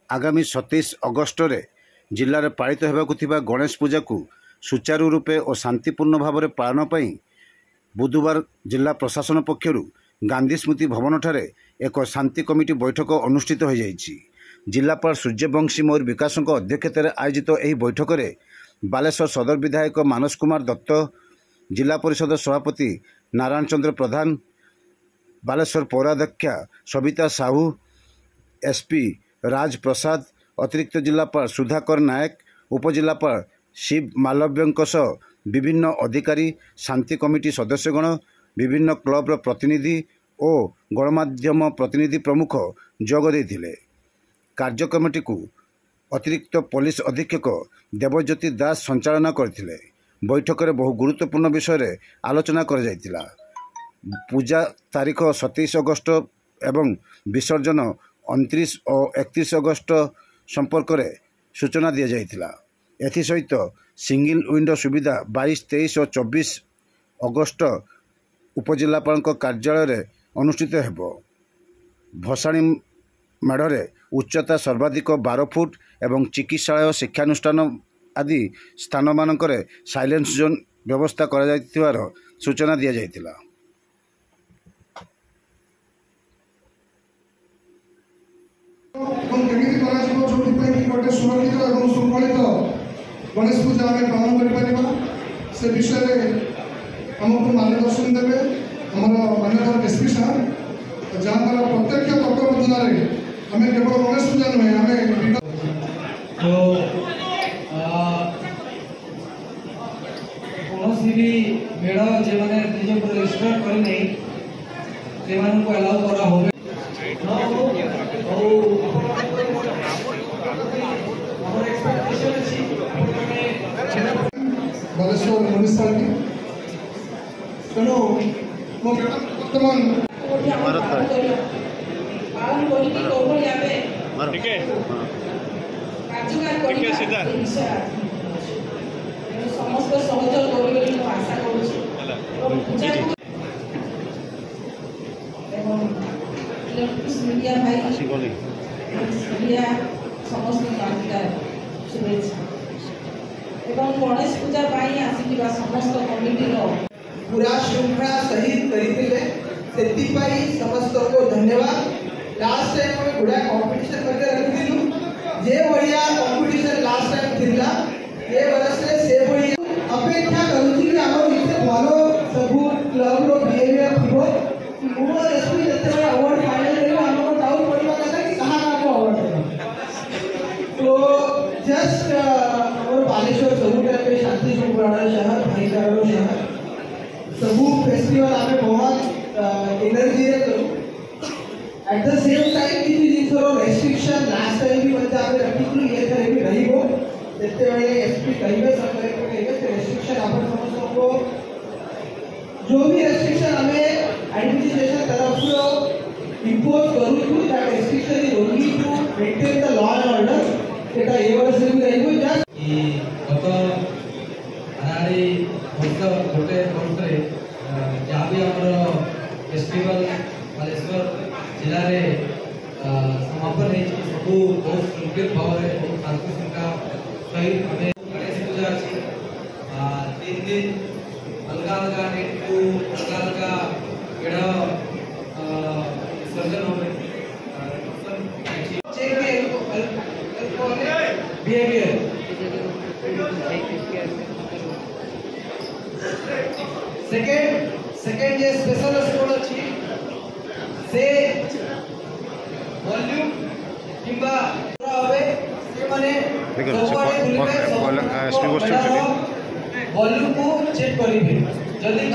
आगामी 27 अगस्ट रे जिले में पालित होगा गणेश पूजा को सुचारू रूपे और शांतिपूर्ण भाव में पालन पर बुधवार जिला प्रशासन पक्षर गांधी स्मृति भवन ठारे एक शांति कमिटी बैठक अनुष्ठित हो जाइछि। जिलापाल सूर्यवंशी मयूर विकास अध्यक्षत आयोजित यह बैठक में बालेश्वर सदर विधायक मानस कुमार दत्त, जिला परिषद सभापति नारायण चंद्र प्रधान, बालेश्वर पौराध्यक्षा सविता साहू, एसपी राज प्रसाद, अतिरिक्त जिलापाल सुधाकर नायक, उपजिलापाल शिव मालव्यंक सह विभिन्न अधिकारी, शांति कमिटी सदस्यगण, विभिन्न क्लब्र प्रतिनिधि और गणमाध्यम प्रतिनिधि प्रमुख जोग देथिले। कार्य कमिटी को अतिरिक्त पुलिस अधीक्षक देवज्योति दास संचालन करथिले। बैठक में बहु गुरुत्वपूर्ण विषय आलोचना कर जाइतिला। पूजा तारीख 27 अगस्ट एवं विसर्जन 29 और 31 अगस्ट संपर्क में सूचना दी जाइतिला। एसहित सिंगल विंडो सुविधा 22, 23 और 24 अगस्ट उपजिलापाल कार्यालय अनुष्ठित हेबो। भसाणी मेढ़े उच्चता सर्वाधिक 12 फुट एवं चिकित्सालय, शिक्षानुष्ठान आदि स्थान मानकरे साइलेंस जोन व्यवस्था करा जायतिवार सूचना दिया जायतिला। गणेश पूजा आम पालन कर से विषय आमको मार्गदर्शन देवे माननीय एसपी साहब, जहाँ प्रत्यक्ष तत्वावधान आम केवल गणेश पूजा नुहे आम कौन भी मेढ़ जो मैंने निज पर रजिस्टर करने से अलाउ करा हो बालेश्वर म्यूनिसिपालिटी तेणु बर्तमान समस्त सहयोग करेंगे आशा मीडिया भाई मीडिया समस्त शुभेच्छा एवं गणेश पूजा आसिका समस्त कमिटी पूरा श्रृंखला सहित करते समस्त को धन्यवाद। लास्ट टाइम हम गुड़ा कंपटीशन करके रखिलु जे बढ़िया कंपटीशन लास्ट टाइम थिला ए वर्ष से बढ़िया अपेक्षा करूची कि हमर इते भलो सब क्लब रो बिहेवियर थिबो मोर एसपी जते अवार्ड फाइनल करियो हमको डाउट पड़िबा कथा कि कहां का अवार्ड देबो। तो जस्ट और बालेश्वर सबुटा पे शांति शृंखला शहर भाईचारा शहर सबू फेस्टिवल आमे बहुत एनर्जी रे करू। एट द सेम टाइम किसी जिनसरो रेस्ट्रिक्शन लास्ट टाइम भी बंदा आपने रखी ये करे भी रही हो जते वाले एसपी कहिबे सब करे कहिबे से रेस्ट्रिक्शन अपन समस्त को जो भी रेस्ट्रिक्शन हमें एडमिनिस्ट्रेशन तरफ से इंपोज करू to that restriction is only to maintain the law and order एटा ए वर्ष भी रही हो जस्ट कि गत अनारी वर्ष गोटे वर्षरे जहाँ भी आमर फेस्टिवल बालेश्वर जिले में समापन है सब बहुत सुंदर भाव में बहुत शांति श्रृंखला सहित हमें गणेश पूजा अच्छी 3 दिन अलग अलग डेट को अलग अलग मेढ़ विसर्जन हो बिहेवियर सेकेंड जे स्पेशल स्कूल अच्छी से वॉल्यूम किंबा होवे से माने वॉल्यूम को चेक करिबे जल्दी